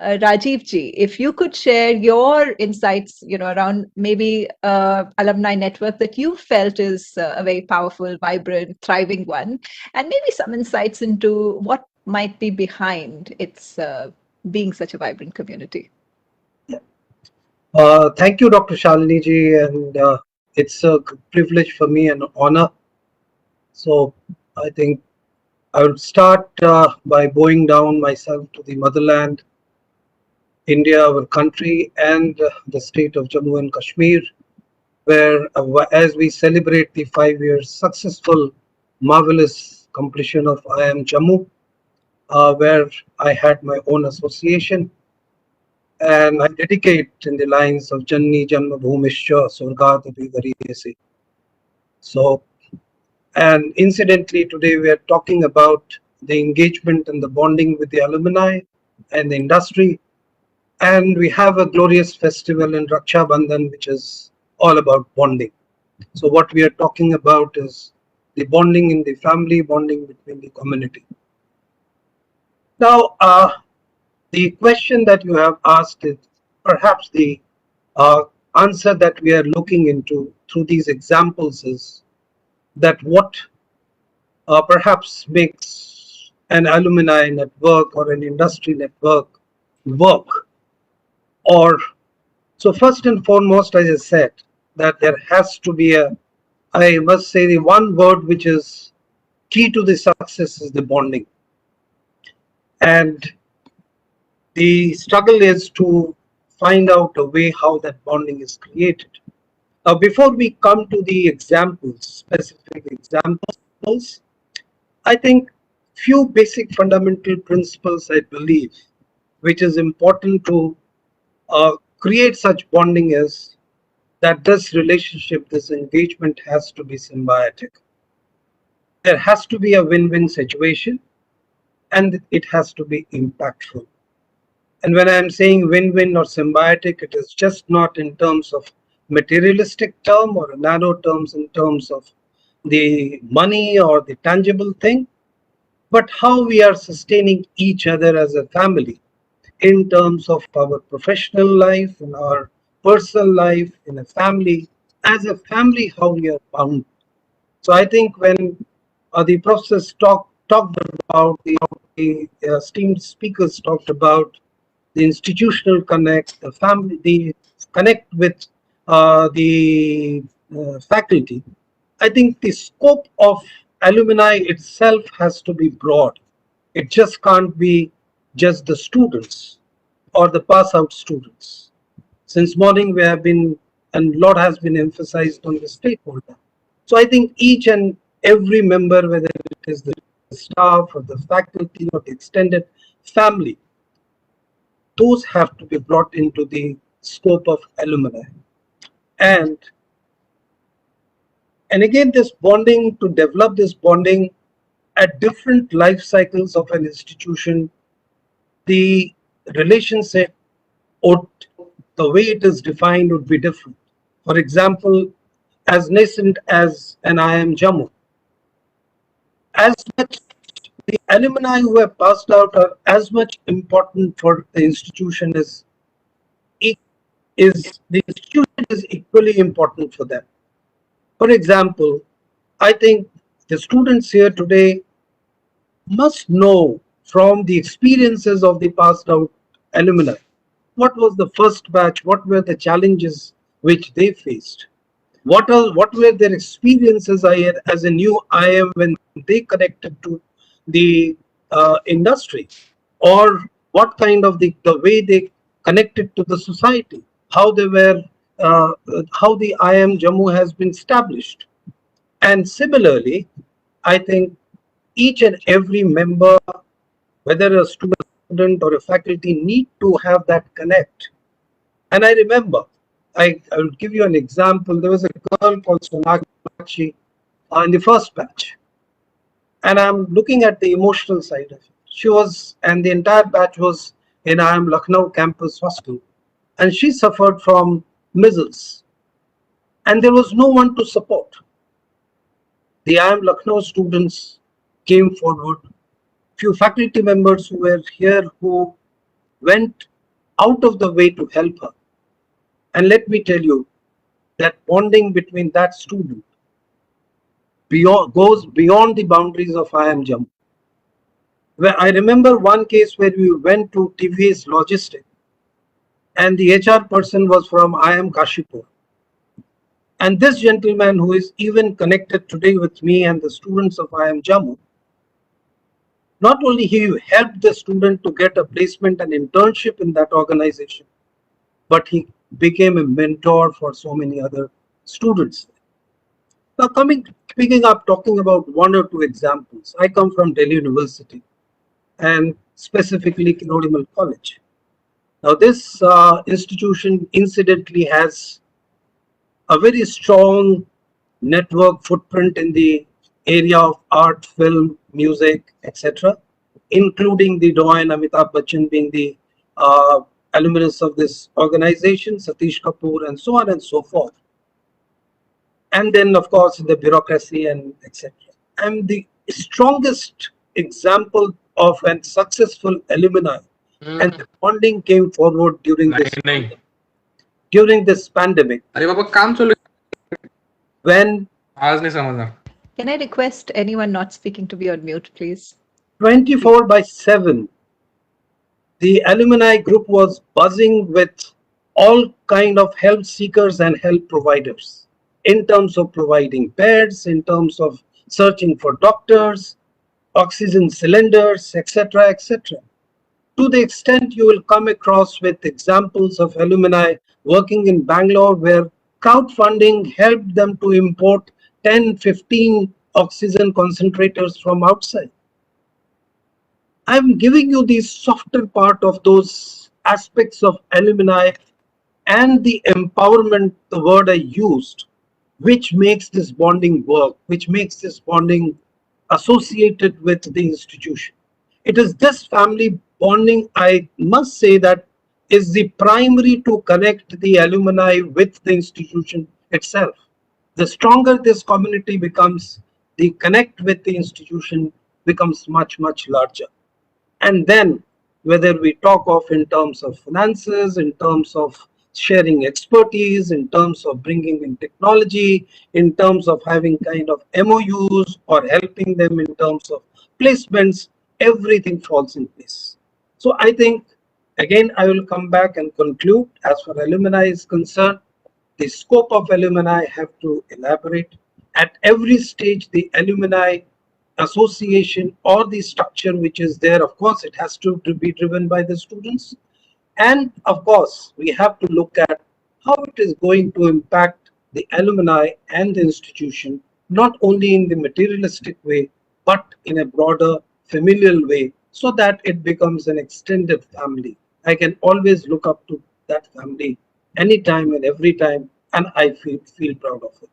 Rajiv ji, if you could share your insights, around maybe alumni network that you felt is a very powerful, vibrant, thriving one, and maybe some insights into what might be behind its being such a vibrant community. Thank you, Dr. Shalini ji, and it's a privilege for me and honor. So I think I would start by bowing down myself to the motherland, India, our country, and the state of Jammu and Kashmir, where as we celebrate the 5 years successful, marvelous completion of IIM Jammu, where I had my own association, and I dedicate in the lines of Janni Janma Bhumishcha Surgat Abhigariyasi. So, and incidentally, today we are talking about the engagement and the bonding with the alumni and the industry. And we have a glorious festival in Raksha Bandhan, which is all about bonding. So, what we are talking about is the bonding in the family, bonding between the community. Now, the question that you have asked is perhaps the uh, answer that we are looking into through these examples is that what perhaps makes an alumni network or an industry network work. Or so first and foremost, as I said, that there has to be a, I must say the one word which is key to the success is the bonding. And the struggle is to find out a way how that bonding is created. Now, before we come to the examples, specific examples, I think few basic fundamental principles I believe, which is important to create such bonding is that this relationship, this engagement has to be symbiotic. There has to be a win-win situation and it has to be impactful. And when I'm saying win-win or symbiotic, it is just not in terms of materialistic term or narrow terms in terms of the money or the tangible thing, but how we are sustaining each other as a family in terms of our professional life, in our personal life, in a family, as a family, how we are bound. So I think when the professors talked about the esteemed speakers talked about the institutional connect, the family, the connect with the faculty. I think the scope of alumni itself has to be broad. It just can't be just the students or the pass out students. Since morning we have been, and lot has been emphasized on the stakeholder. So I think each and every member, whether it is the staff or the faculty or the extended family, those have to be brought into the scope of alumni. And and again, this bonding, to develop this bonding at different life cycles of an institution, the relationship would, the way it is defined would be different. For example, as nascent as an IIM Jammu, as much the alumni who have passed out are as much important for the institution as the institution is equally important for them. For example, I think the students here today must know from the experiences of the passed out alumni. What was the first batch? What were the challenges which they faced? What were their experiences as a new IM when they connected to the industry? Or what kind of the way they connected to the society? How they were, how the IM Jammu has been established. And similarly, I think each and every member, whether a student or a faculty, need to have that connect. And I remember, I will give you an example. There was a girl called Sonakshi in the first batch. And I'm looking at the emotional side of it. She was, and the entire batch was in IIM Lucknow campus hospital. And she suffered from measles. And there was no one to support. The IIM Lucknow students came forward. Few faculty members who were here who went out of the way to help her. And let me tell you, that bonding between that student goes beyond the boundaries of IIM Jammu. Where I remember one case where we went to TVS Logistics, and the HR person was from IIM Kashipur. And this gentleman, who is even connected today with me and the students of IIM Jammu, not only he helped the student to get a placement and internship in that organization, but he became a mentor for so many other students. Now, picking up, talking about one or two examples. I come from Delhi University and specifically Kinodimal College. Now, this institution incidentally has a very strong network footprint in the area of art, film, music, etc., including the Doyen Amitabh Bachchan being the alumnus of this organization, Satish Kapoor, and so on and so forth. And then, of course, the bureaucracy and etc. I'm the strongest example of a successful alumni, and the bonding came forward during this pandemic. अरे बाबा काम चल When आज नहीं समझना Can I request anyone not speaking to be on mute, please? 24/7, the alumni group was buzzing with all kind of help seekers and help providers in terms of providing beds, in terms of searching for doctors, oxygen cylinders, etc., etc. To the extent you will come across with examples of alumni working in Bangalore where crowdfunding helped them to import 10, 15 oxygen concentrators from outside. I'm giving you the softer part of those aspects of alumni and the empowerment, the word I used, which makes this bonding work, which makes this bonding associated with the institution. It is this family bonding, I must say, that is the primary to connect the alumni with the institution itself. The stronger this community becomes, the connect with the institution becomes much, much larger. And then, whether we talk of in terms of finances, in terms of sharing expertise, in terms of bringing in technology, in terms of having kind of MOUs or helping them in terms of placements, everything falls in place. So I think, again, I will come back and conclude. As far as alumni is concerned, the scope of alumni have to elaborate. At every stage, the alumni association or the structure which is there, of course, it has to be driven by the students. And of course, we have to look at how it is going to impact the alumni and the institution, not only in the materialistic way, but in a broader familial way, so that it becomes an extended family. I can always look up to that family anytime and every time, and I feel proud of it.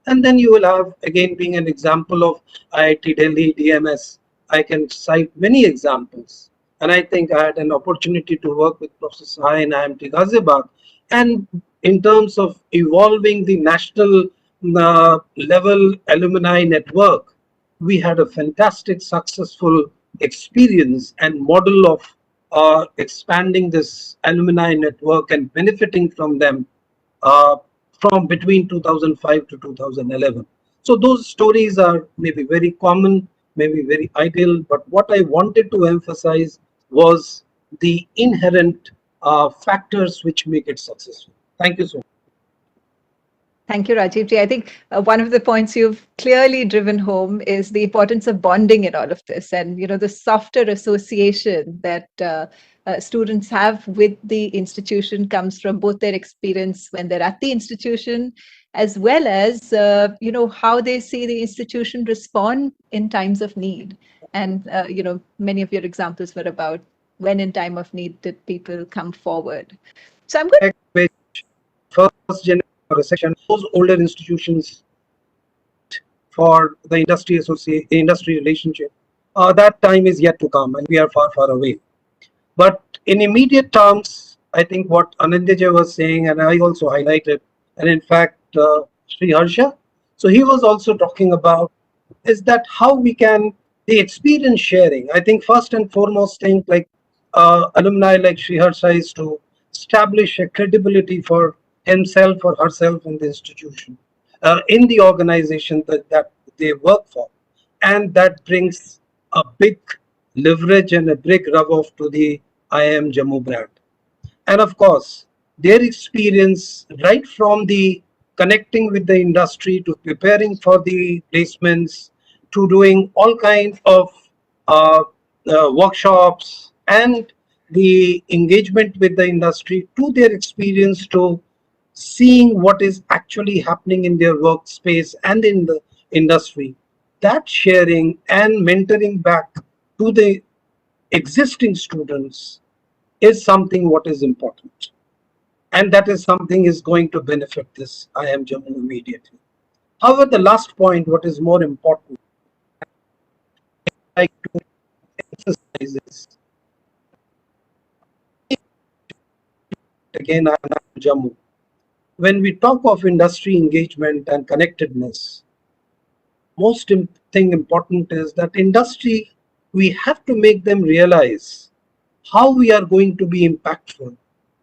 And then you will have, again, being an example of IIT Delhi, DMS, I can cite many examples. And I think I had an opportunity to work with Professor Sahai in IMT Ghaziabad. And in terms of evolving the national level alumni network, we had a fantastic, successful experience and model of expanding this alumni network and benefiting from them from between 2005 to 2011. So those stories are maybe very common, maybe very ideal, but what I wanted to emphasize was the inherent factors which make it successful. Thank you so much. Thank you, Rajiv ji. I think one of the points you've clearly driven home is the importance of bonding in all of this, and the softer association that students have with the institution comes from both their experience when they're at the institution, as well as how they see the institution respond in times of need. And many of your examples were about when in time of need did people come forward. So I'm going to first generation or a section, those older institutions for the industry relationship. That time is yet to come, and we are far, far away. But in immediate terms, I think what Anandya was saying, and I also highlighted, and in fact, Sri Harsha, so he was also talking about, is that how we can, the experience sharing. I think first and foremost thing, like alumni like Srihar says to establish a credibility for himself or herself in the institution, in the organization that they work for. And that brings a big leverage and a big rub off to the IIM Jammu brand. And of course, their experience right from the connecting with the industry to preparing for the placements to doing all kinds of uh, workshops and the engagement with the industry to their experience to seeing what is actually happening in their workspace and in the industry, that sharing and mentoring back to the existing students is something what is important, and that is something is going to benefit this IIM Jammu immediately. However, the last point, what is more important, I like to emphasize is again IIM Jammu. When we talk of industry engagement and connectedness, most thing important is that industry, we have to make them realize how we are going to be impactful,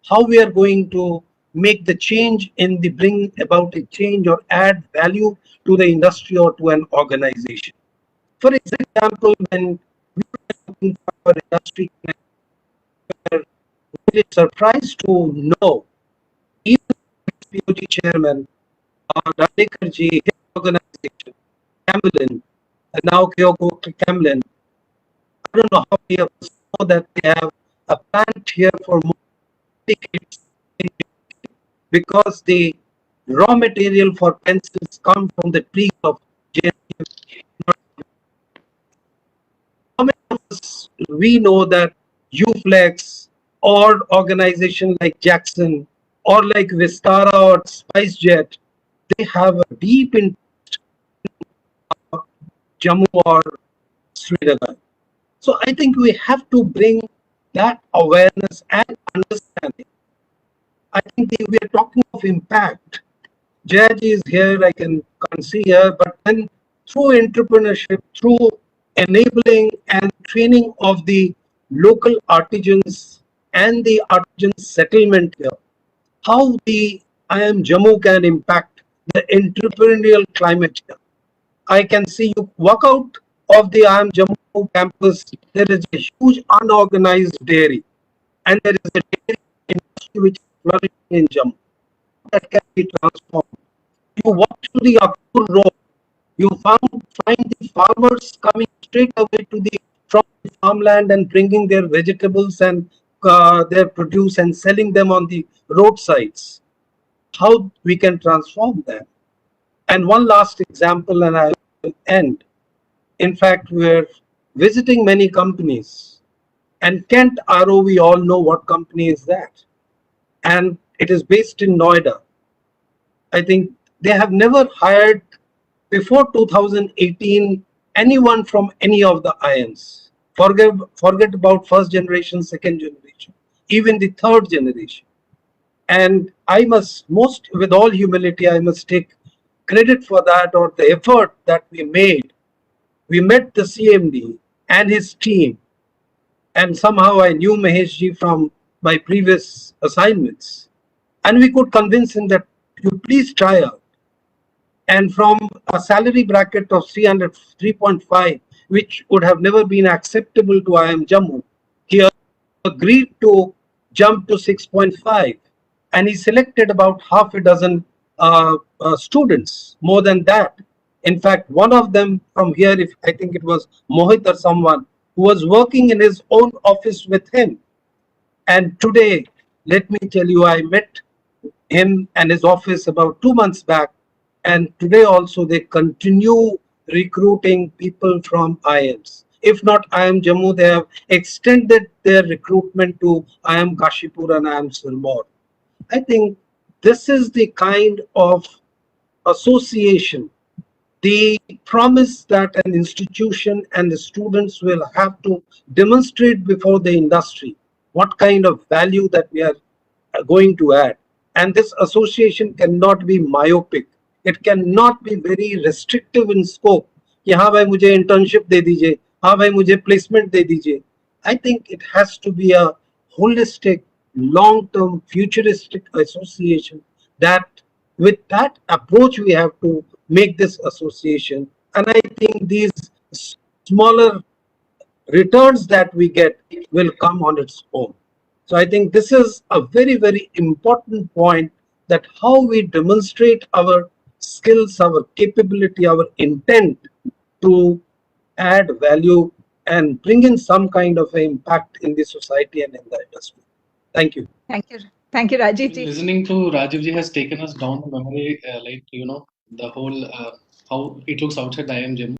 how we are going to make the change in the bring about a change or add value to the industry or to an organization. For example, when we are looking for industry, we are really surprised to know even POG chairman Radekar ji, his organization, Camlin, and now Kyoko Camlin, I don't know how many of us know that they have a plant here for more decades because the raw material for pencils come from the trees of JNU. How many of us we know that Uflex or organization like Jackson or like Vistara or SpiceJet, they have a deep in Jammu or Srinagar. So I think we have to bring that awareness and understanding. I think we are talking of impact. Jaj is here, I can't see her, but then through entrepreneurship, through enabling and training of the local artisans and the artisan settlement here, how the IIM Jammu can impact the entrepreneurial climate here. I can see you walk out of the IIM Jammu campus, there is a huge unorganized dairy, and there is a dairy industry which is flourishing in Jammu that can be transformed. You walk to the Akpur road, you find the farmers coming straight away to the from the farmland and bringing their vegetables and their produce and selling them on the roadsides. How we can transform that? And one last example, and I will end. In fact, we're visiting many companies, and Kent RO, we all know what company is that, and it is based in Noida. I think they have never hired before 2018 anyone from any of the IIMs. Forget about first generation, second generation, even the third generation. And I must, most with all humility, I must take credit for that or the effort that we made. We met the CMD and his team, and somehow I knew Mahesh ji from my previous assignments, and we could convince him that you please try out. And from a salary bracket of 300, 3.5, which would have never been acceptable to IIM Jammu, he agreed to jump to 6.5, and he selected about half a dozen students, more than that. In fact, one of them from here, if I think it was Mohit or someone, who was working in his own office with him. And today, let me tell you, I met him and his office about 2 months back, and today also they continue recruiting people from IIMs. If not IIM Jammu, they have extended their recruitment to IIM Kashipur and IIM Sirmaur. I think this is the kind of association, the promise that an institution and the students will have to demonstrate before the industry what kind of value that we are going to add. And this association cannot be myopic. It cannot be very restrictive in scope. कि हाँ भाई मुझे internship दे दीजिए, हाँ भाई मुझे placement दे दीजिए. I think it has to be a holistic, long-term, futuristic association. That with that approach, we have to make this association. And I think these smaller returns that we get will come on its own. So I think this is a very, very important point, that how we demonstrate our skills, our capability, our intent to add value and bring in some kind of impact in the society and in the industry. Thank you. Thank you. Thank you, Rajiv ji. Listening to Rajiv ji has taken us down the memory, like, the whole how it looks outside the IIM gym.